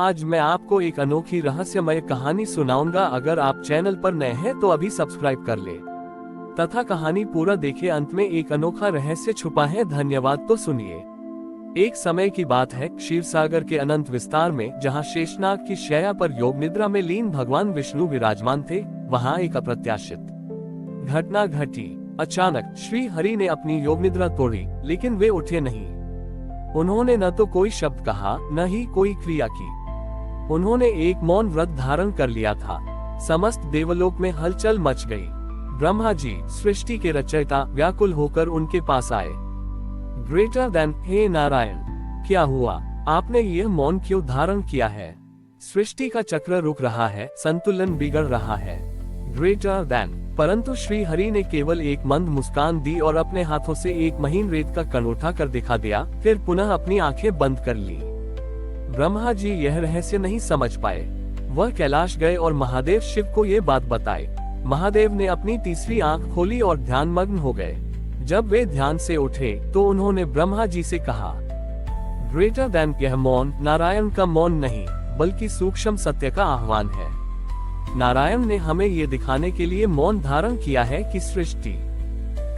आज मैं आपको एक अनोखी रहस्यमय कहानी सुनाऊंगा। अगर आप चैनल पर नए हैं तो अभी सब्सक्राइब कर ले तथा कहानी पूरा देखे। अंत में एक अनोखा रहस्य छुपा है। धन्यवाद। तो सुनिए। एक समय की बात है, क्षीरसागर के अनंत विस्तार में, जहाँ शेषनाग की शैया पर योग निद्रा में लीन भगवान विष्णु विराजमान थे, वहाँ एक अप्रत्याशित घटना घटी। अचानक श्री हरि ने अपनी योग निद्रा तोड़ी, लेकिन वे उठे नहीं। उन्होंने न तो कोई शब्द कहा, न ही कोई क्रिया की। उन्होंने एक मौन व्रत धारण कर लिया था। समस्त देवलोक में हलचल मच गई। ब्रह्मा जी, सृष्टि के रचयिता, व्याकुल होकर उनके पास आए। ग्रेटर देन, हे नारायण, क्या हुआ? आपने यह मौन क्यों धारण किया है? सृष्टि का चक्र रुक रहा है, संतुलन बिगड़ रहा है। Greater than. परंतु श्री हरि ने केवल एक मंद मुस्कान दी और अपने हाथों से एक महीन रेत का कण उठा कर दिखा दिया, फिर पुनः अपनी आंखें बंद कर ली। ब्रह्मा जी यह रहस्य नहीं समझ पाए। वह कैलाश गए और महादेव शिव को ये बात बताई। महादेव ने अपनी तीसरी आंख खोली और ध्यानमग्न हो गए। जब वे ध्यान से उठे तो उन्होंने ब्रह्मा जी से कहा, ग्रेटर देन, यह मौन नारायण का मौन नहीं, बल्कि सूक्ष्म सत्य का आह्वान है। नारायण ने हमें ये दिखाने के लिए मौन धारण किया है कि सृष्टि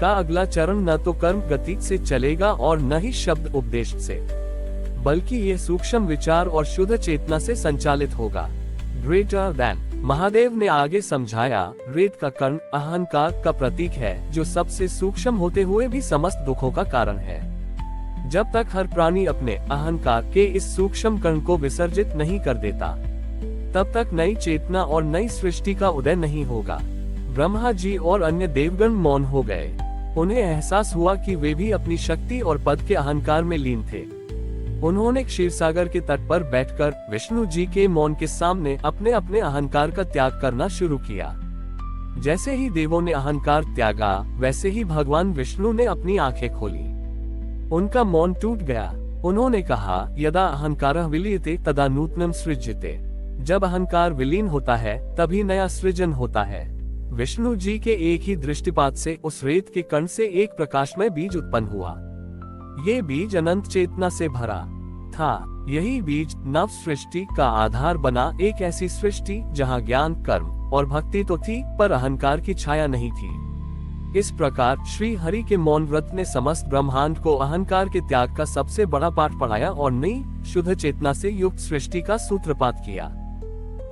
का अगला चरण न तो कर्म गति से चलेगा और न ही शब्द उपदेश से, बल्कि ये सूक्ष्म विचार और शुद्ध चेतना से संचालित होगा। Greater than. महादेव ने आगे समझाया, रेत का कण अहंकार का प्रतीक है, जो सबसे सूक्ष्म होते हुए भी समस्त दुखों का कारण है। जब तक हर प्राणी अपने अहंकार के इस सूक्ष्म कण को विसर्जित नहीं कर देता, तब तक नई चेतना और नई सृष्टि का उदय नहीं होगा। ब्रह्मा जी और अन्य देवगण मौन हो गए। उन्हें एहसास हुआ कि वे भी अपनी शक्ति और पद के अहंकार में लीन थे। उन्होंने क्षीरसागर के तट पर बैठकर विष्णु जी के मौन के सामने अपने अपने अहंकार का त्याग करना शुरू किया। जैसे ही देवों ने अहंकार त्यागा, वैसे ही भगवान विष्णु ने अपनी आंखें खोली। उनका मौन टूट गया। उन्होंने कहा, यदा अहंकारः विलीयते तदा नूतनं सृज्यते। जब अहंकार विलीन होता है, तभी नया सृजन होता है। विष्णु जी के एक ही दृष्टिपात से उस रेत के कण से एक प्रकाशमय बीज उत्पन्न हुआ। ये बीज अनंत चेतना से भरा था। यही बीज नव सृष्टि का आधार बना। एक ऐसी सृष्टि जहाँ ज्ञान, कर्म और भक्ति तो थी, पर अहंकार की छाया नहीं थी। इस प्रकार श्री हरि के मौन व्रत ने समस्त ब्रह्मांड को अहंकार के त्याग का सबसे बड़ा पाठ पढ़ाया और नई शुद्ध चेतना से युक्त सृष्टि का सूत्रपात किया।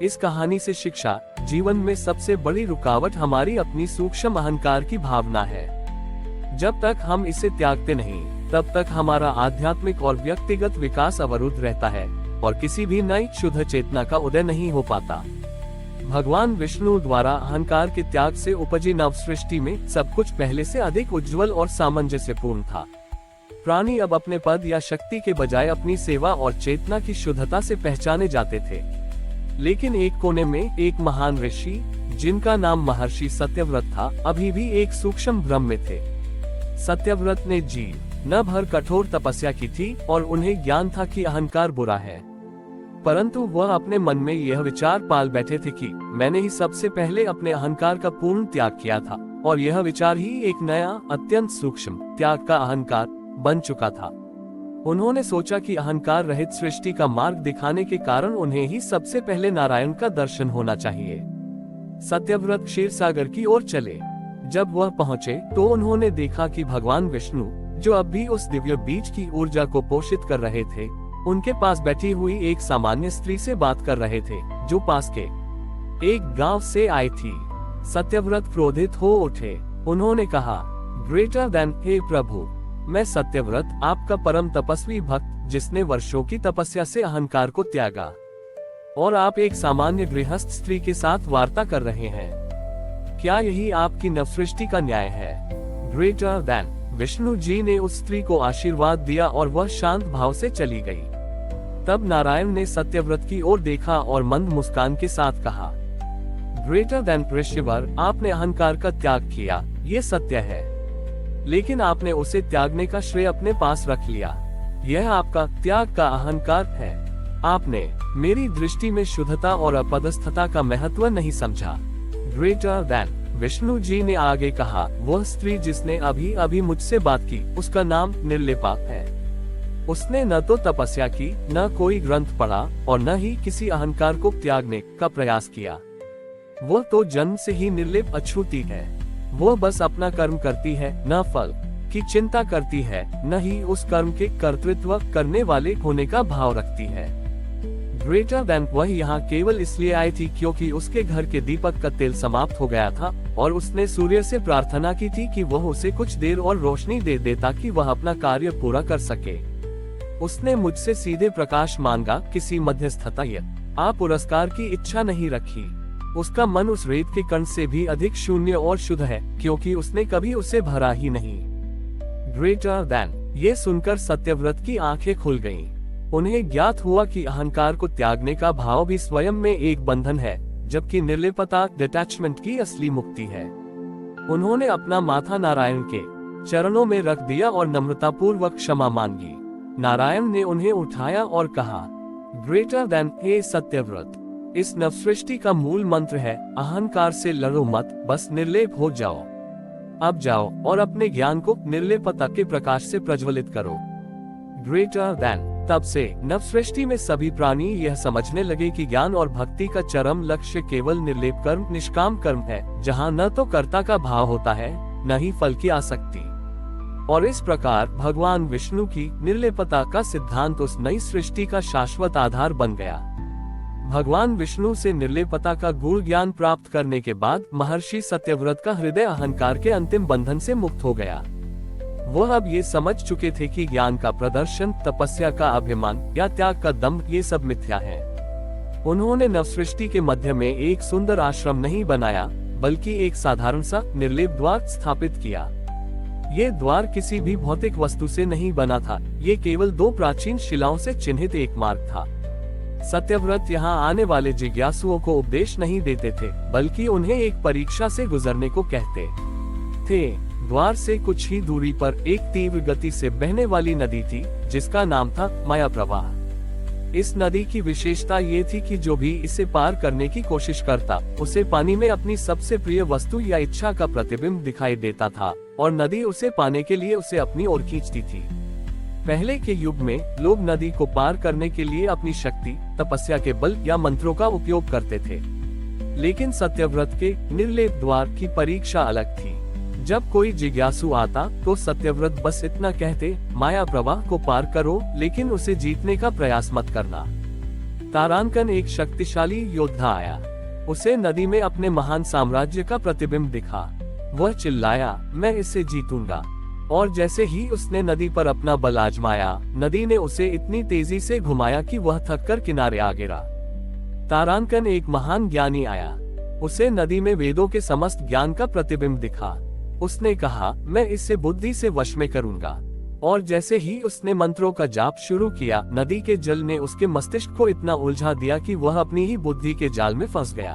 इस कहानी से शिक्षा, जीवन में सबसे बड़ी रुकावट हमारी अपनी सूक्ष्म अहंकार की भावना है। जब तक हम इसे त्यागते नहीं, तब तक हमारा आध्यात्मिक और व्यक्तिगत विकास अवरुद्ध रहता है और किसी भी नई शुद्ध चेतना का उदय नहीं हो पाता। भगवान विष्णु द्वारा अहंकार के त्याग से उपजी नव सृष्टि में सब कुछ पहले से अधिक उज्जवल और सामंजस्यपूर्ण था। प्राणी अब अपने पद या शक्ति के बजाय अपनी सेवा और चेतना की शुद्धता से पहचाने जाते थे। लेकिन एक कोने में एक महान ऋषि, जिनका नाम महर्षि सत्यव्रत था, अभी भी एक सूक्ष्म भ्रम में थे। सत्यव्रत ने जीव न भर कठोर तपस्या की थी और उन्हें ज्ञान था कि अहंकार बुरा है। परंतु वह अपने मन में यह विचार पाल बैठे थे कि मैंने ही सबसे पहले अपने अहंकार का पूर्ण त्याग किया था, और यह विचार ही एक नया, अत्यंत सूक्ष्म त्याग का अहंकार बन चुका था। उन्होंने सोचा कि अहंकार रहित सृष्टि का मार्ग दिखाने के कारण उन्हें ही सबसे पहले नारायण का दर्शन होना चाहिए। सत्यव्रत क्षीरसागर की ओर चले। जब वह पहुंचे तो उन्होंने देखा कि भगवान विष्णु, जो अब भी उस दिव्य बीज की ऊर्जा को पोषित कर रहे थे, उनके पास बैठी हुई एक सामान्य स्त्री से बात कर रहे थे, जो पास के एक गांव से आई थी। सत्यव्रत क्रोधित हो उठे। उन्होंने कहा, ग्रेटर देन, हे प्रभु, मैं सत्यव्रत, आपका परम तपस्वी भक्त, जिसने वर्षों की तपस्या से अहंकार को त्यागा, और आप एक सामान्य गृहस्थ स्त्री के साथ वार्ता कर रहे हैं। क्या यही आपकी नवसृष्टि का न्याय है? Greater than. विष्णु जी ने उस स्त्री को आशीर्वाद दिया और वह शांत भाव से चली गई। तब नारायण ने सत्यव्रत की ओर देखा और मंद मुस्कान के साथ कहा, ग्रेटर देन ऋषिवर, आपने अहंकार का त्याग किया, ये सत्य है, लेकिन आपने उसे त्यागने का श्रेय अपने पास रख लिया। यह आपका त्याग का अहंकार है। आपने मेरी दृष्टि में शुद्धता और अपदस्थता का महत्व नहीं समझा। Greater than. विष्णु जी ने आगे कहा, वह स्त्री जिसने अभी अभी मुझसे बात की, उसका नाम निर्लिपा है। उसने न तो तपस्या की, न कोई ग्रंथ पढ़ा और न ही किसी अहंकार को त्यागने का प्रयास किया। वह तो जन्म से ही निर्लेप अछूती है। वह बस अपना कर्म करती है, न फल की चिंता करती है, न ही उस कर्म के कर्तृत्व करने वाले होने का भाव रखती है। ग्रेटर देन वह यहाँ केवल इसलिए आई थी क्योंकि उसके घर के दीपक का तेल समाप्त हो गया था और उसने सूर्य से प्रार्थना की थी कि वह उसे कुछ देर और रोशनी दे दे ताकि वह अपना कार्य पूरा कर सके। उसने मुझसे सीधे प्रकाश मांगा, किसी मध्यस्थता या पुरस्कार की इच्छा नहीं रखी। उसका मन उस रेत के कण से भी अधिक शून्य और शुद्ध है क्योंकि उसने कभी उसे भरा ही नहीं। ग्रेटर देन ये सुनकर सत्यव्रत की आंखें खुल गईं। उन्हें ज्ञात हुआ कि अहंकार को त्यागने का भाव भी स्वयं में एक बंधन है, जबकि निर्लिप्तता डिटैचमेंट की असली मुक्ति है। उन्होंने अपना माथा नारायण के चरणों में रख दिया और नम्रतापूर्वक क्षमा मांगी। नारायण ने उन्हें उठाया और कहा, ग्रेटर देन हे सत्यव्रत, इस नवसृष्टि का मूल मंत्र है अहंकार से लड़ो मत, बस निर्लेप हो जाओ। अब जाओ और अपने ज्ञान को निर्लेपता के प्रकाश से प्रज्वलित करो। ग्रेटर देन तब से नवसृष्टि में सभी प्राणी यह समझने लगे कि ज्ञान और भक्ति का चरम लक्ष्य केवल निर्लेप कर्म, निष्काम कर्म है, जहाँ न तो कर्ता का भाव होता है न ही फल की आसक्ति। और इस प्रकार भगवान विष्णु की निर्लेपता का सिद्धांत उस नई सृष्टि का शाश्वत आधार बन गया। भगवान विष्णु से निर्लेपता का गूढ़ ज्ञान प्राप्त करने के बाद महर्षि सत्यव्रत का हृदय अहंकार के अंतिम बंधन से मुक्त हो गया। वह अब ये समझ चुके थे कि ज्ञान का प्रदर्शन, तपस्या का अभिमान या त्याग का दम्भ ये सब मिथ्या है। उन्होंने नवसृष्टि के मध्य में एक सुंदर आश्रम नहीं बनाया, बल्कि एक साधारण सा निर्लेप द्वार स्थापित किया। ये द्वार किसी भी भौतिक वस्तु से नहीं बना था, ये केवल दो प्राचीन शिलाओं से चिन्हित एक मार्ग था। सत्यव्रत यहाँ आने वाले जिज्ञासुओं को उपदेश नहीं देते थे, बल्कि उन्हें एक परीक्षा से गुजरने को कहते थे। द्वार से कुछ ही दूरी पर एक तीव्र गति से बहने वाली नदी थी, जिसका नाम था माया प्रवाह। इस नदी की विशेषता ये थी कि जो भी इसे पार करने की कोशिश करता, उसे पानी में अपनी सबसे प्रिय वस्तु या इच्छा का प्रतिबिंब दिखाई देता था और नदी उसे पाने के लिए उसे अपनी ओर खींचती थी। पहले के युग में लोग नदी को पार करने के लिए अपनी शक्ति, तपस्या के बल या मंत्रों का उपयोग करते थे, लेकिन सत्यव्रत के निर्लेप द्वार की परीक्षा अलग थी। जब कोई जिज्ञासु आता तो सत्यव्रत बस इतना कहते, माया प्रवाह को पार करो, लेकिन उसे जीतने का प्रयास मत करना। तारांकन एक शक्तिशाली योद्धा आया। उसे नदी में अपने महान साम्राज्य का प्रतिबिंब दिखा। वह चिल्लाया, मैं इसे जीतूंगा। और जैसे ही उसने नदी पर अपना बल आजमाया, नदी ने उसे इतनी तेजी से घुमाया कि वह थककर किनारे आ गिरा। तारांकन एक महान ज्ञानी आया। उसे नदी में वेदों के समस्त ज्ञान का प्रतिबिंब दिखा। उसने कहा, मैं इसे बुद्धि से वश में करूंगा। और जैसे ही उसने मंत्रों का जाप शुरू किया, नदी के जल ने उसके मस्तिष्क को इतना उलझा दिया कि वह अपनी ही बुद्धि के जाल में फंस गया।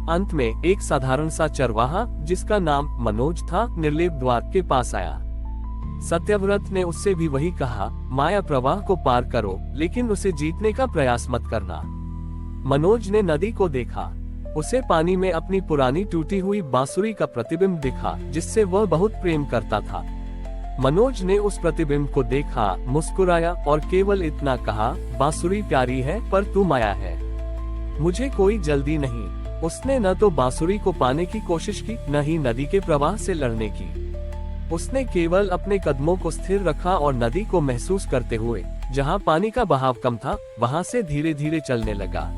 अंत में एक साधारण सा चरवाहा, जिसका नाम मनोज था, निर्लेप द्वार के पास आया। सत्यव्रत ने उससे भी वही कहा, माया प्रवाह को पार करो, लेकिन उसे जीतने का प्रयास मत करना। मनोज ने नदी को देखा। उसे पानी में अपनी पुरानी टूटी हुई बांसुरी का प्रतिबिंब दिखा, जिससे वह बहुत प्रेम करता था। मनोज ने उस प्रतिबिंब को देखा, मुस्कुराया और केवल इतना कहा, बांसुरी प्यारी है पर तू माया है, मुझे कोई जल्दी नहीं। उसने न तो बांसुरी को पाने की कोशिश की, न ही नदी के प्रवाह से लड़ने की। उसने केवल अपने कदमों को स्थिर रखा और नदी को महसूस करते हुए, जहाँ पानी का बहाव कम था, वहाँ से धीरे धीरे चलने लगा।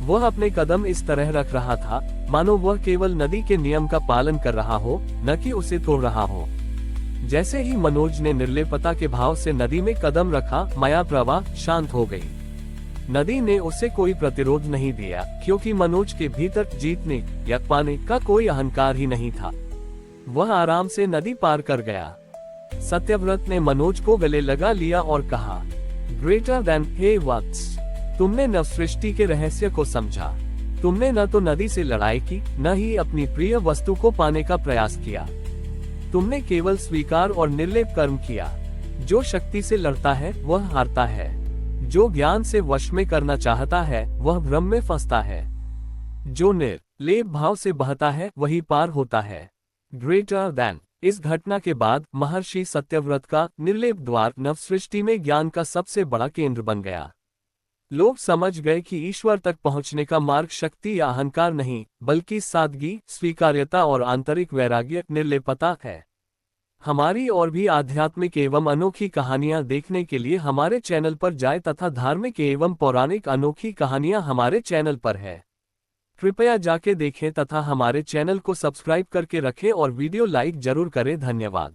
वह अपने कदम इस तरह रख रहा था मानो वह केवल नदी के नियम का पालन कर रहा हो, न कि उसे तोड़ रहा हो। जैसे ही मनोज ने निर्लेपता के भाव से नदी में कदम रखा, माया प्रवाह शांत हो गई। नदी ने उसे कोई प्रतिरोध नहीं दिया, क्योंकि मनोज के भीतर जीतने या पाने का कोई अहंकार ही नहीं था। वह आराम से नदी पार कर गया। सत्यव्रत ने मनोज को गले लगा लिया और कहा, ग्रेटर देन हे वत्स, तुमने नवसृष्टि के रहस्य को समझा। तुमने न तो नदी से लड़ाई की, न ही अपनी प्रिय वस्तु को पाने का प्रयास किया। तुमने केवल स्वीकार और निर्लेप कर्म किया। जो शक्ति से लड़ता है वह हारता है। जो ज्ञान से वश में करना चाहता है वह भ्रम में फंसता है। जो निर्लेप भाव से बहता है वही पार होता है। ग्रेटर देन इस घटना के बाद महर्षि सत्यव्रत का निर्लेप द्वार नवसृष्टि में ज्ञान का सबसे बड़ा केंद्र बन गया। लोग समझ गए कि ईश्वर तक पहुंचने का मार्ग शक्ति या अहंकार नहीं, बल्कि सादगी, स्वीकार्यता और आंतरिक वैराग्य, निर्लेपता है। हमारी और भी आध्यात्मिक एवं अनोखी कहानियां देखने के लिए हमारे चैनल पर जाएं तथा धार्मिक एवं पौराणिक अनोखी कहानियां हमारे चैनल पर है। कृपया जाके देखें तथा हमारे चैनल को सब्सक्राइब करके रखें और वीडियो लाइक जरूर करें। धन्यवाद।